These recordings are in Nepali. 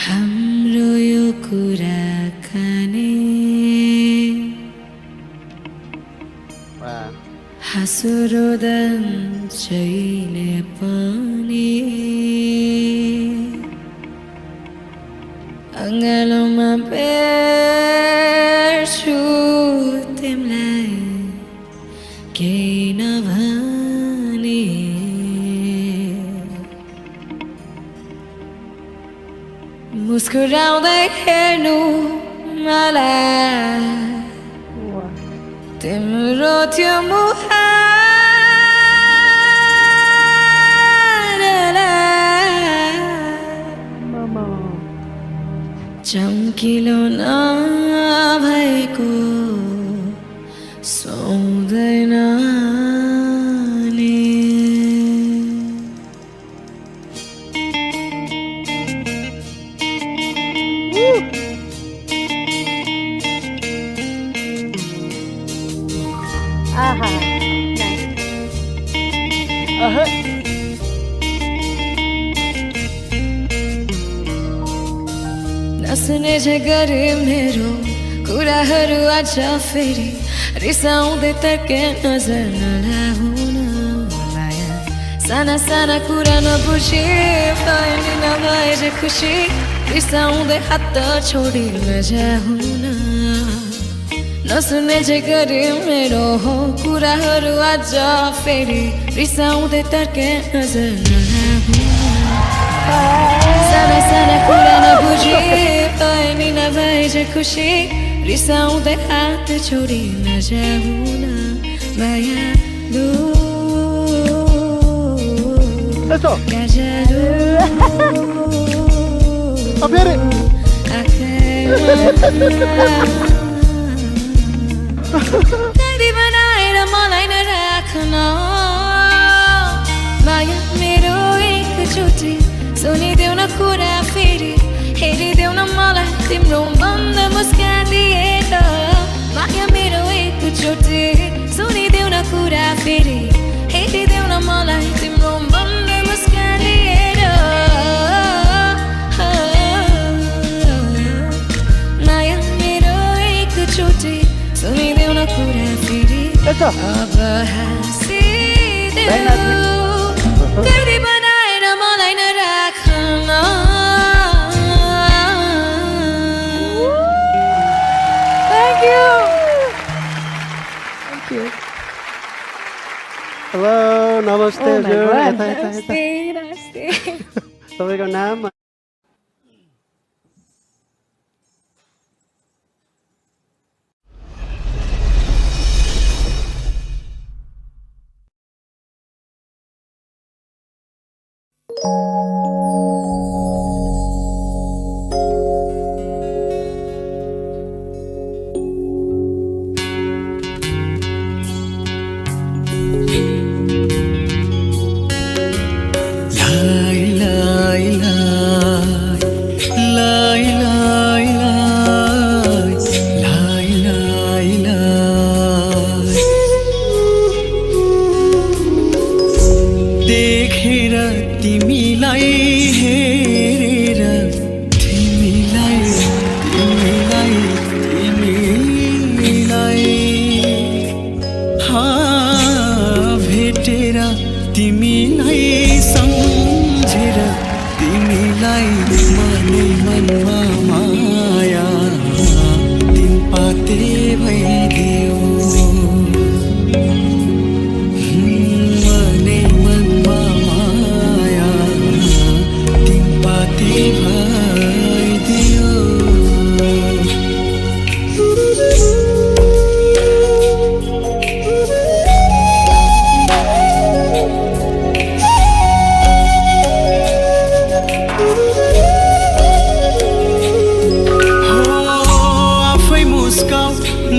हाम्रो यो कुराकानी हाँसो रोदन जहिले पनि अँगालोमा बेर्छु तिमीलाई केही नभनी मुस्कुराउँदै हेर्नु मलाई तिम्रो त्यो चम्किलो नभएको सुहाउँदैन नि Aha, nice. नसुने जे गरे मेरो कुराहरू आज फेरि रिसाउँदै तर्के नजर नलाउन माया साना साना कुरा नबुझी पानी नभए जे खुसी रिसाउँदै हात छोडी नजाउन नसुने जे गरे मेरो कुराहरू आज फेरि रिसाउँदै तर्के नजर नलाउन साना साना कुरा नबुझी पानी नभए जे खुसी रिसाउँदै हात छोडी नजाउन मायालु गाजालु कैदी बनाएर मलाई नराख्न माया मेरो एकचोटि सुनिदेऊ न कुरा फेरि हेरिदेऊ न मलाई तिम्रो बन्द मुस्कान दिएर माया मेरो एकचोटि सुनिदेऊ न कुरा फेरि हेरिदेऊ न मलाई तिम्रो बन्द मुस्कान दिएर माया मेरो एकचोटि सुनिदेऊ न कुरा फेरि अब हाँसिदेऊ कैदी बनाएर मलाई नराख्न Thank you. Thank you. Hello, namaste. Oh my God. नमस्ते नमस्ते तपाईँको नाम देखेर तिमीलाई हेरेर तिमीलाई तिमीलाई तिमीलाई भेटेर तिमीलाई सम्झेर तिमीलाई मनै मनमा माया तिन पाते भइदियो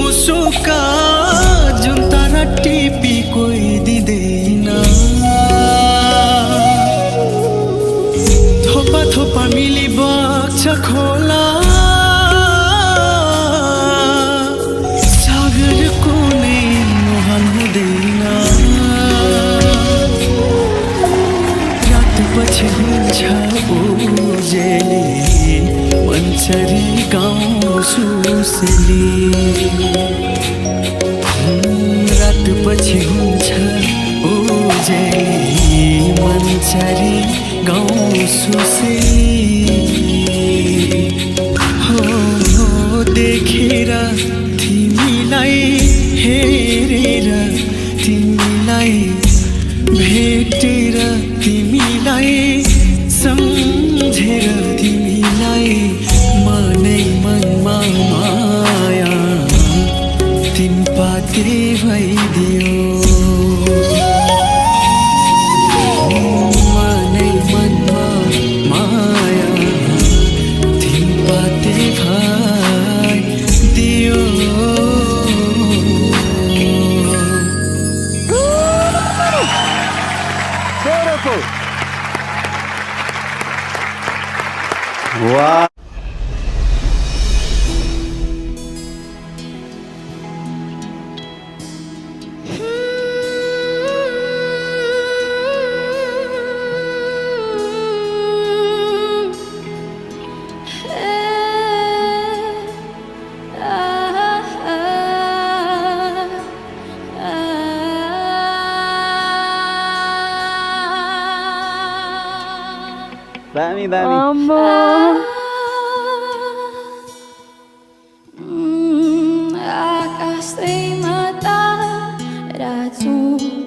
मुसुका जुन तारा टिपी कोही दिँदैन थोपा थोपा मिली बग्छ खोला सागर कुनै मोहन हुँदैन रात पछि हुन्छ उजेली चरी गाउँ सुसली रात पछि हुन्छ उजेली मन चरी गाउँ सुसली हो देखेर तिमीलाई हेरेर तिमीलाई भेटेर तिमीलाई सम्झेर तिमीलाई मनै मनमा माया तिन पाते भइदियो मनै मनमा माया तिन पाते भइदियो Beautiful. Wow. Dami, dami. आकाशै माता राजु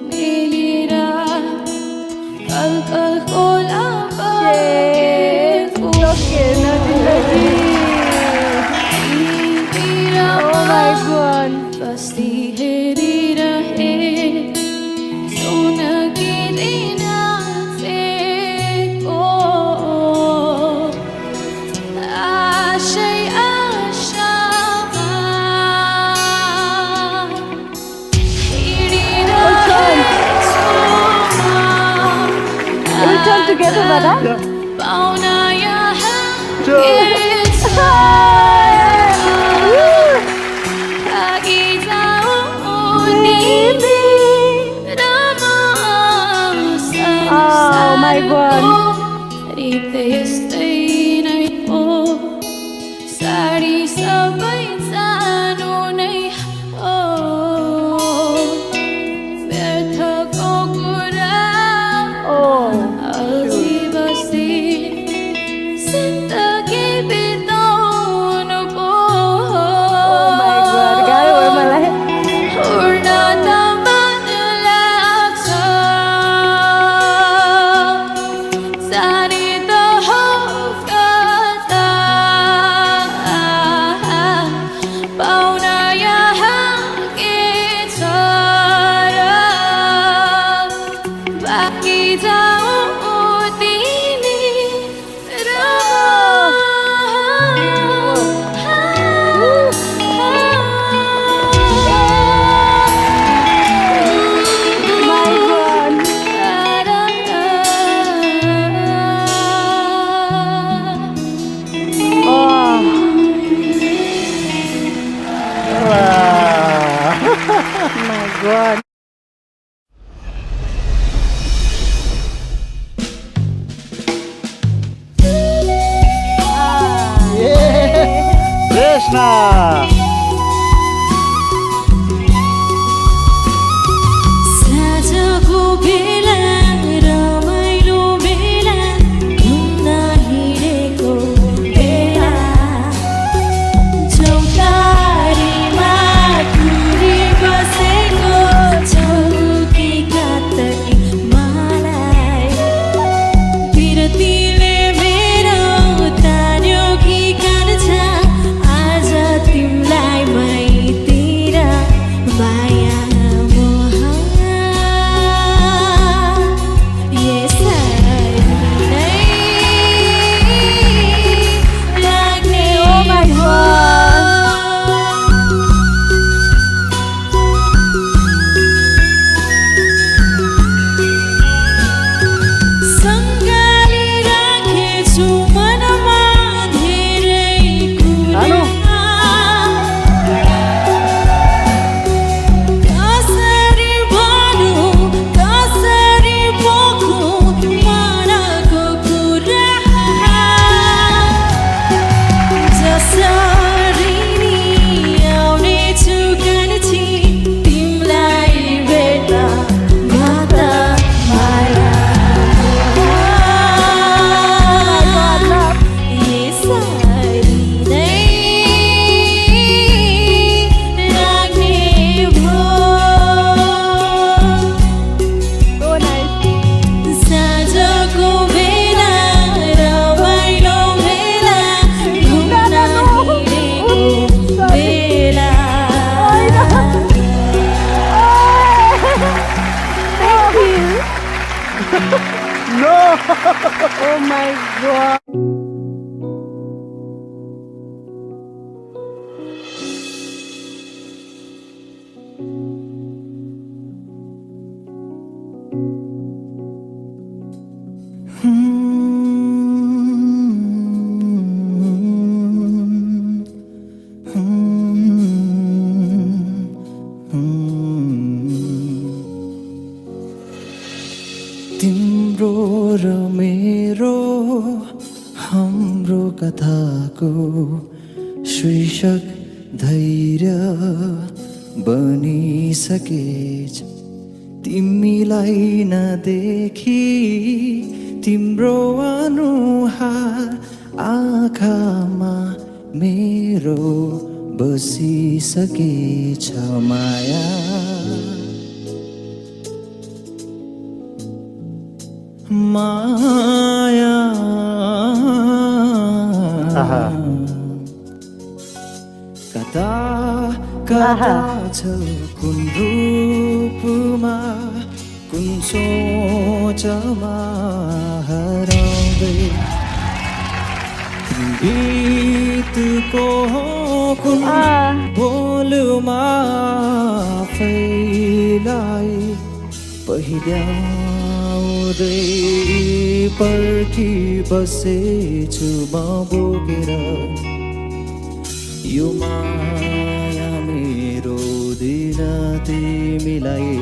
मेलेरा कल कल खोला बस्ती हेरिरहे सोनकी दिन फेको आशै आशामा We'll turn together, brother. पाउना यहाँ Oh my God. साडी सबै सानो नै हो व्यर्थको कुरा अल्झी बसी जिन्दगी बिताउनुको उड्न त मन लाग्छ जाने त हो कता पाउन यहाँ के छ र बाँकी जाऊ तिमी र My God. Krishna. साँझको बेला रमाइलो बेला घुम्न हिँडेको बेला चौतारीमा कुरी बसेको छौकी कातरी मलाई बिरतीले मेरो तान्यो कि कान्छ आज तिमीलाई god. तिम्रो र मेरो हाम्रो कथाको शीर्षक धैर्य बनिसकेछ। तिमीलाई नदेखि तिम्रो अनुहार आँखामा मेरो बसिसकेछ माया। माया कता कता छ कुन रूपमा कुन सोचमा हराउँदै गीतको कुन बोलमा आफैलाई पहिल्याउँदै पर्खी बसेछु म बोकेर यो माया मेरो दिन तिमीलाई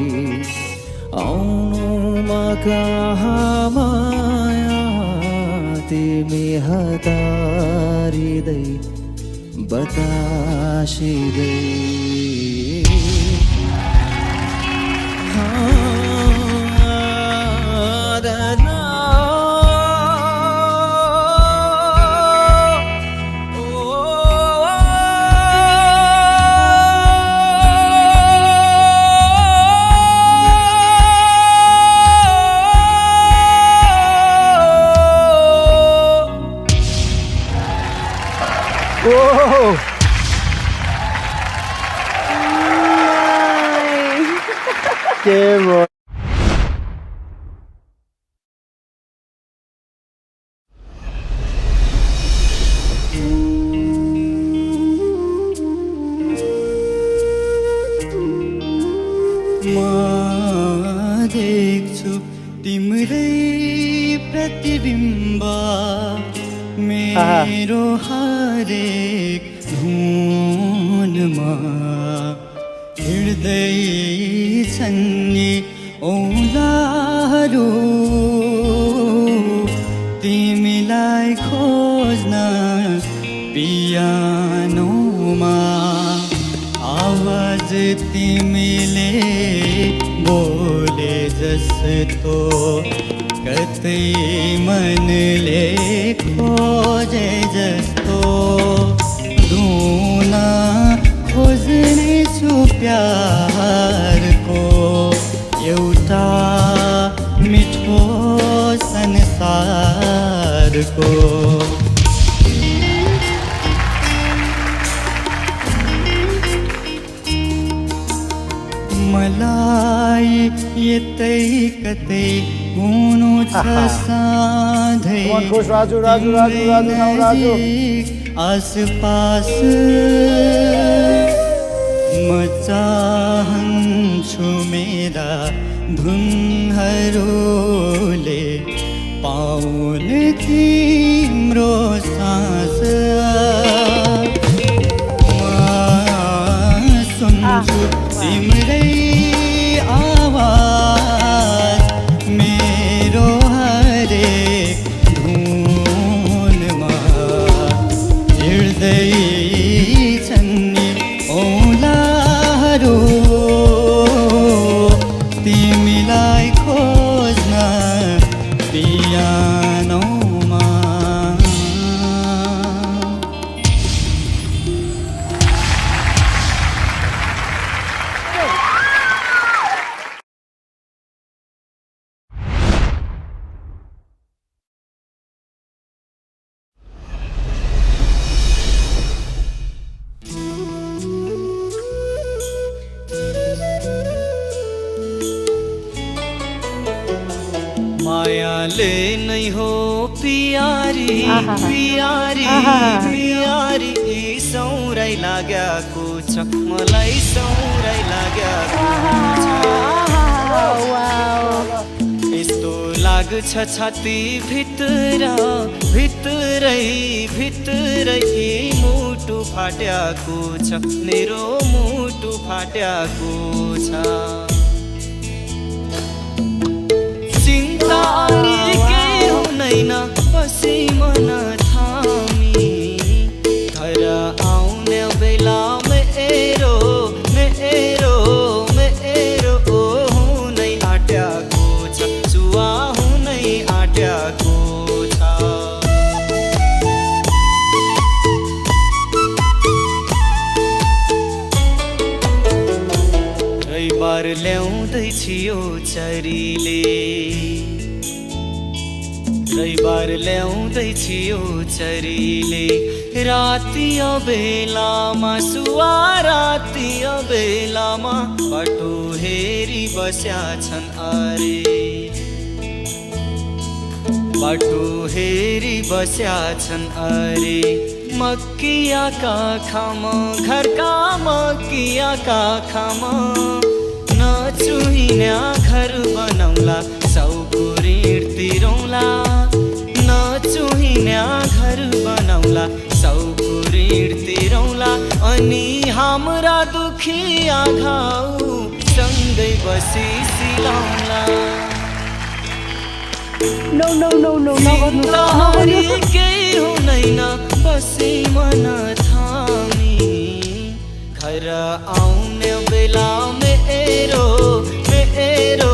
आउनुमा कहाँ माया तिमी हतारिँदै बतासिँदै Oh! के भयो म देख्छु तिम्रै प्रतिबिम्ब मेरो हरेक धुनमा। हिँड्दै छन् नि औँलाहरू तिमीलाई खोज्न पियानोमा। आवाज तिमीले बोले जस्तो कतै मनले खोजे जस्तो रुन खोज्ने छु प्यारको एउटा मिठो संसारको। मलाई यतै कतै हुनु छ सधैँ आसपास। म चाहन्छु मेरा धुनहरूले पाउन तिम्रो सास। म सुन्छु तिम्रै आवाज मेरो हरेक धुनमा। हिँड्दै छन् नि औँलाहरू तिमीलाई खोज्न पियानोमा। मायाले नै हो पियारी आहा। पियारी आहा। पियारी सौराइ लागेको छ मलाई सौराइ लागेको छ यस्तो लाग्छ छाती भित्र भित्रै भित्रै मुटु फाट्याको छ मेरो मुटु फाट्याको छ चिन्ता केही हुँदैन बसी मन थामी घर आउने बेला मेरो मेरो मेरो हुनै आट्याको छ जुवा हुनै आट्याको छ रविबार ल्याउँदैछु यो चरीले रविबार ल्याउँदैछु यो चरीले राति बेलामा सुवा राति बेलामा बाटो हेरी बस्या छन् अरे बाटो हेरी बस्या छन् अरे मक्कियाका खामा घरका मक्कियाका खामा नचुहिन्या घर बनाउला साउको ऋण तिरौला नचुहिन्या घर बनाउला साउको ऋण तिरौला अनि हाम्रा दुखिया घाउ सँगै बसी सिलाउला No, no, no, no, चिन्तारी केही हुँदैन बसी मन थामी घर आउने बेला मेरो मेरो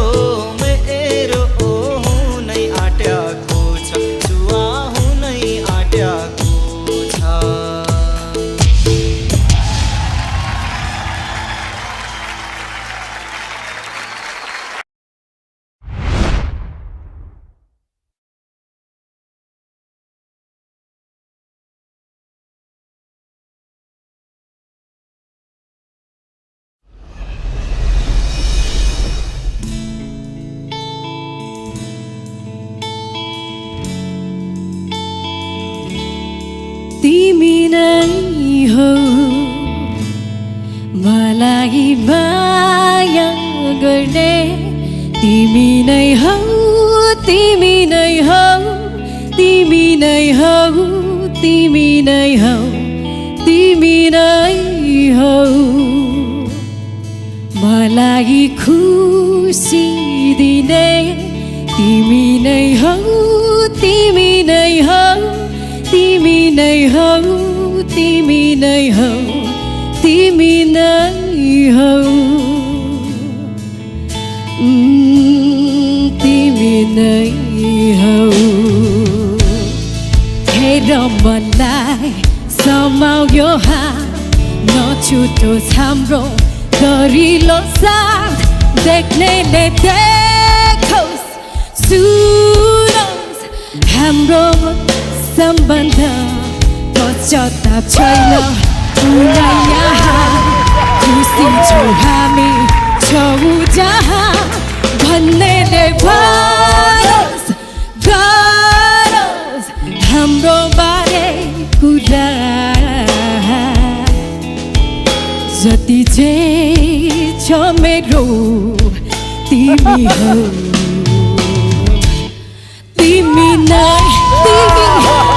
मेरो हुनै आट्याको छ जुवा हुनै आट्याको छ तिमी नै हो मलाई माया गर्ने तिमी नै हो तिमी नै हो तिमी नै हो तिमी नै हो तिमी नै हो मलाई खुसी दिने तिमी नै हो तिमी नै हो तिमी नै हो तिमी नै हो तिमी नै हो तिमी नै हो हेर मलाई समाउयो नछुटोस् हाम्रो गरिलो साथ देख्नेले देखोस् सुनोस् हाम्रो सम्बन्ध पश्चाताप छैन पुरा यहाँ खुसी छौँ हामी छौँ जहाँ भन्नेले भरोस् गरोस् हाम्रो बारे कुरा जति चाहिँ छ मेरो तिमी हो तिमी नै तिमी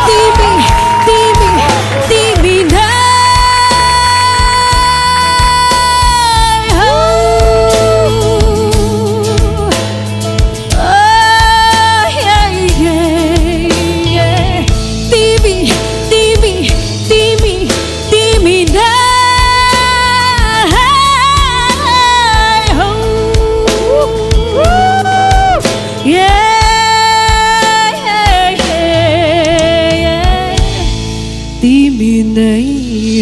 तिमी तिमी तिमी नै हो तिमी तिमी तिमी तिमी नै तिमी नै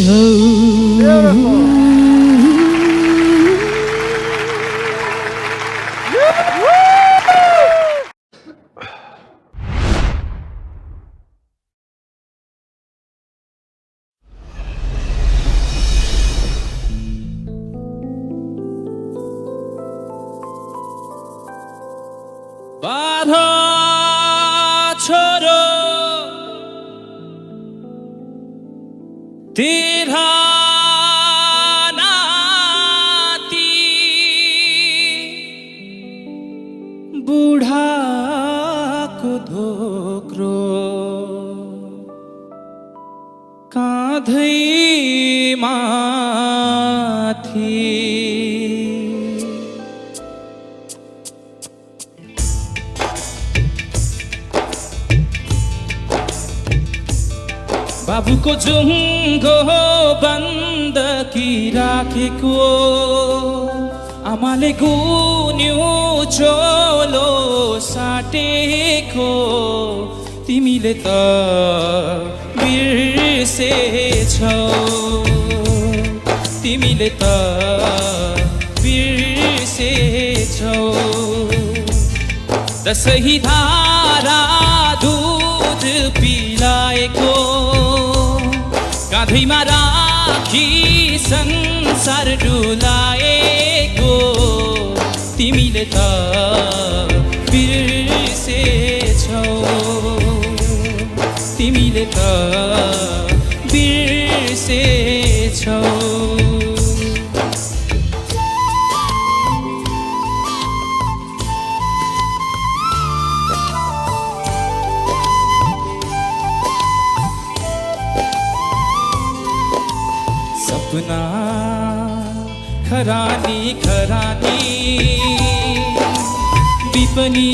हो बाधा छोडो तेरा नाती बुढाको धोक्रो काँधैमाथि बाबुको जुङ्गो बन्दकी राखेको आमाले गुन्यो चोलो साटेको तिमीले त बिर्सेछौ तिमीले त बिर्सेछौ दसही धारा दूध पिलाएको काँधैमा राखी संसार डुलाएको तिमीले त बिर्सेछौ तिमीले त बिर्सेछौ सपना खरानी खरानी विपनी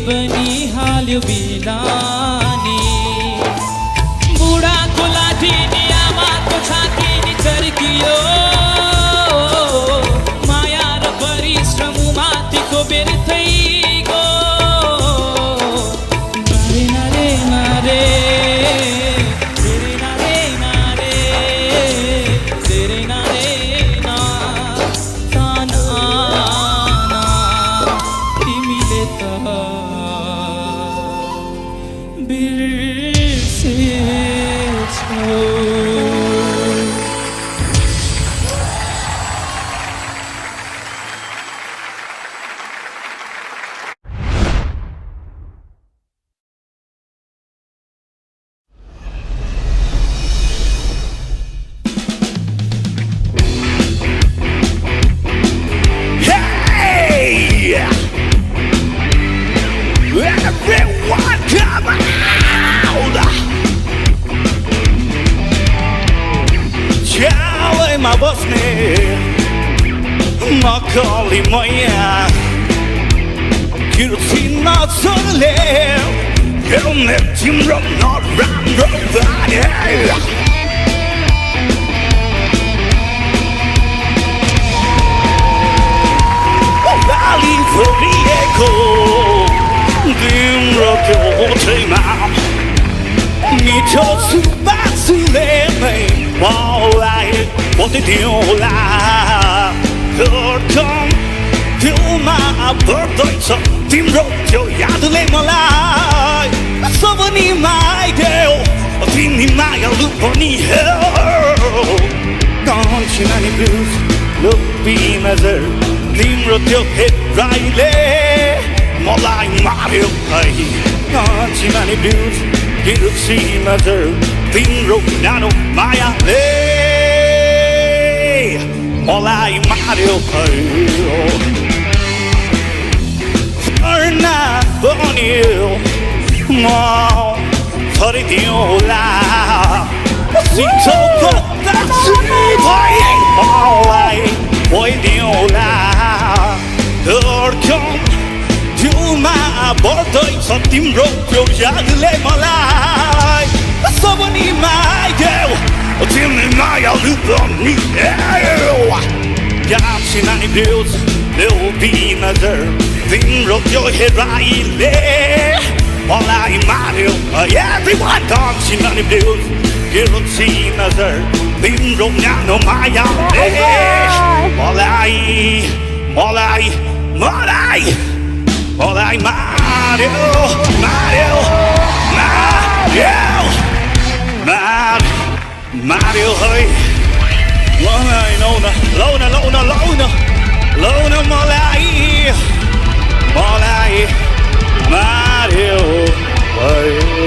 बनी हाल्यो बिलानी बुढाको लाठी नि आमाको छाती नि चर्कियो माया र परिश्रम माथिको व्यर्थै गो नारे नारे मा बस्ने नक्कली मैया किर्ती नचले हेर्ने तिम्रो नराम्रो बानी गाली फरिएको तिम्रो त्यो ओठैमा मिठो सुबासुले नै मलाई बोल्दिदिउँला धड्कन दिलमा बढ्दैछ तिम्रो त्यो यादले मलाई सबनी माइदेऊ तिमी मायालु पनि कान्छी ब्लुज लोभी नजर तिम्रो त्यो हेराइले मलाई मार्यो है कान्छी ब्लुज गिर्सी नजर तिम्रो न्यानो मायाले मलाई मार्यो भयो अर्ना बन्यो म फरिदिउँला सिठोको दासुनी भए मलाई भइदिउँला धड्कन दिलमा बढ्दैछ तिम्रो त्यो यादले मलाई सबनी माइदेऊ तिमी मायालु पनि कान्छी नानी ब्लुज लोभी नजर तिम्रो त्यो हेराइले मलाई मार्यो everyone कान्छी नानी ब्लुज गिर्सी नजर तिम्रो न्यानो मायाले मलाई मलाई मलाई मलाई मार्यो मार्यो मार्यो Mario, hey, Lona, Malai, Mario, hey.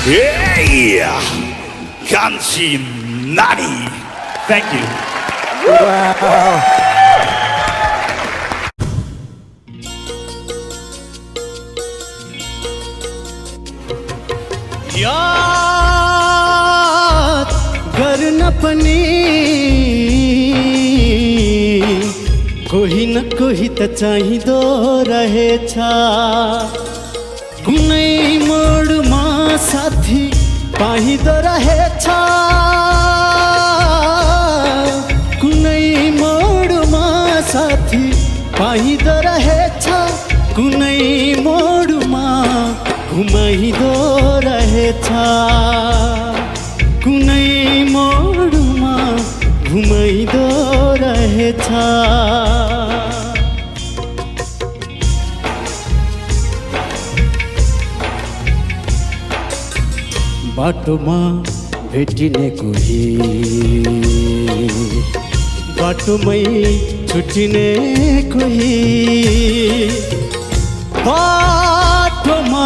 Hey! Kanshi Nani! Thank you. याद गर्न पनि कोही न कोही त चाहिँदो रहेछ कुनै मोडमा साथी पाइँदो रहेछ कुनै मोडमा साथी पाइँदो रहेछ कुनै मोडमा घुमाइँदो रहेछ कुनै मोडमा घुमाइँदो रहेछ बाटोमा भेटिने कोही बाटोमै छुटिने कोही बाटोमा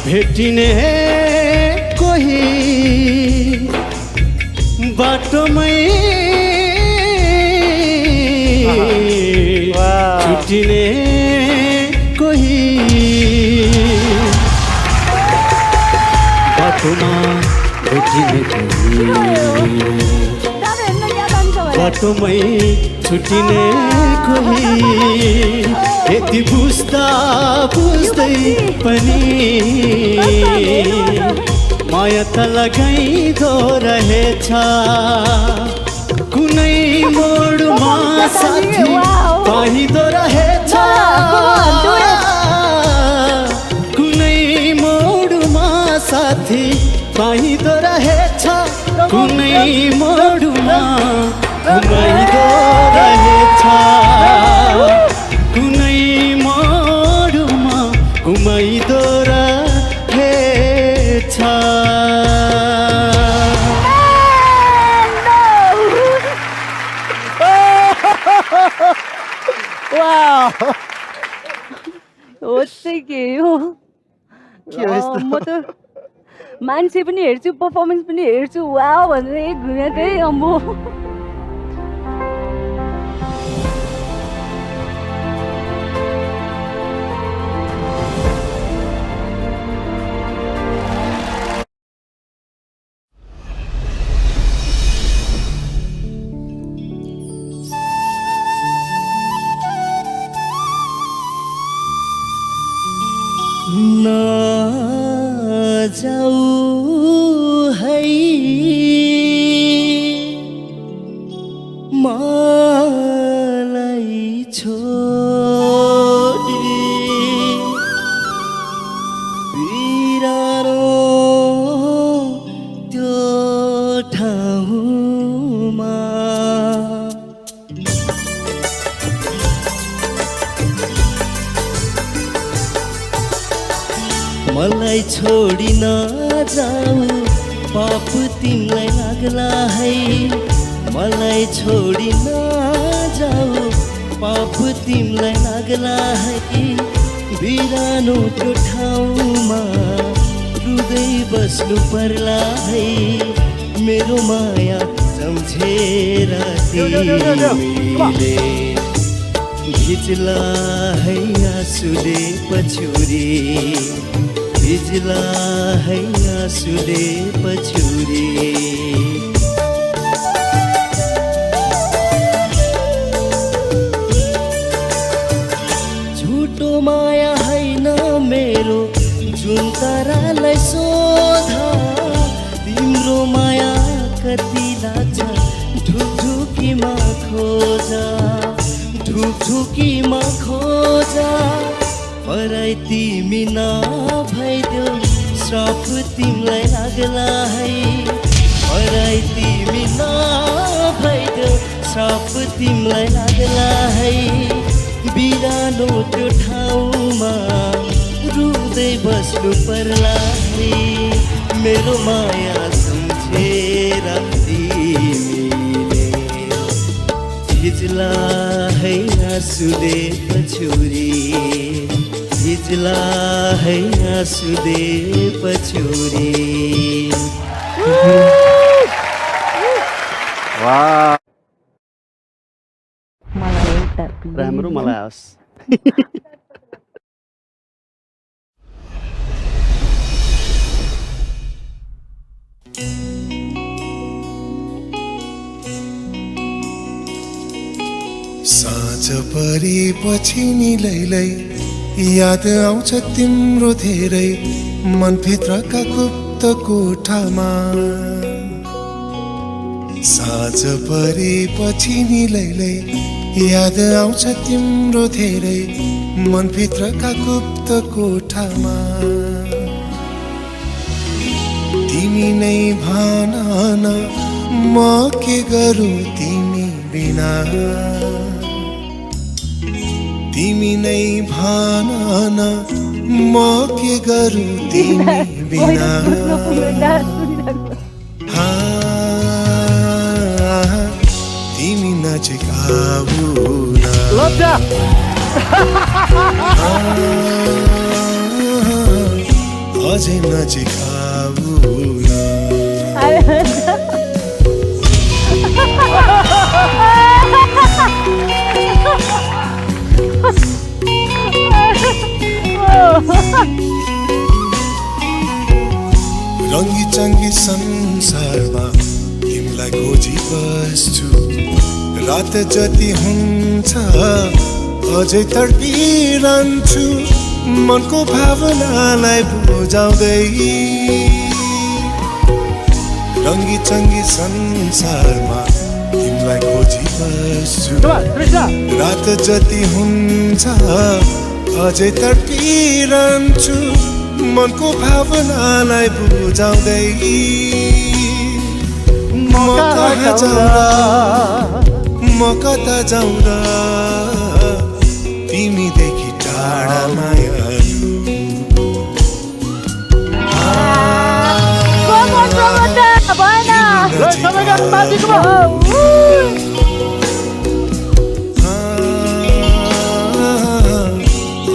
भेटिने कोही बाटोमै छुटिने कोही बाटोमा भेटिने कोही बाटोमै छुटिने कोही यति बुझ्दा बुझ्दै पनि माया त लगाइँदो रहेछ कुनै मोडमा साथी पाइँदो रहेछ कुनै मोडमा साथी पाइँदो रहेछ कुनै मोडमा घुमाइँदो रहेछ कुनै मोडमा घुमाइँदो रहेछ के हो म त मान्छे पनि हेर्छु पर्फर्मेन्स पनि हेर्छु वाउ भनेर घुमेकै अम्बो जाऊ है मलाई छोडी बिरानो त्यो ठाउँमा मलाई छोडी नजाऊ पाप तिमीलाई लाग्ला है मलाई छोडी नजाऊ पाप तिमीलाई लाग्ला है बिरानो त्यो ठाउँमा रुँदै बस्नु पर्ला है मेरो माया सम्झेर तिमीले भिज्ला है आँसुले पछुरी भिज्ला है आँसुले पछुरी झुटो माया हैन मेरो जुन तारालाई सोधा तिम्रो माया कति लाग्छ ढुकढुकीमा खोजा ढुकढुकीमा खोजा पराई तिमी नभइदेऊ श्राप तिमीलाई लाग्ला है पराई तिमी नभइदेऊ श्राप तिमीलाई लाग्ला है बिरानो त्यो ठाउँमा रुँदै बस्नु पर्ला है मेरो माया सम्झेर तिमीले भिज्ला है आँसुले पछुरी भिज्ला बुझ्ला है आँसुले पछ्यौरी वाह मलाई एउटा राम्रो मलाई आओस् साँझ परेपछि नि लैलै याद आउँछ तिम्रो धेरै मनभित्रका गुप्त कोठामा साँझ परेपछि नि लैलै याद आउँछ तिम्रो धेरै मनभित्रका गुप्त कोठामा तिमी नै भन न म के गरौँ तिमी बिना तिमी नै भन न म के गरौँ तिमी बिना तिमी नजिक आऊ न लज्जा अझै नजिक आऊ न रङ्गी चङ्गी संसारमा तिमीलाई खोजी बस्छु रात जति हुन्छ अझै तडपिरहन्छु मनको भावनालाई बुझाउँदै रङ्गी चङ्गी संसारमा तिमीलाई खोजी बस्छु रात जति हुन्छ अझै तडपिरहन्छु मनको भावनालाई बुझाउँदै म कता जाउँ र तिमीदेखि टाढा मायालु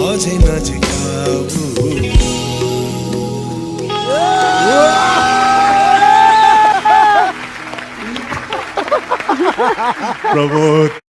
अझै नजिक आऊ प्रबोध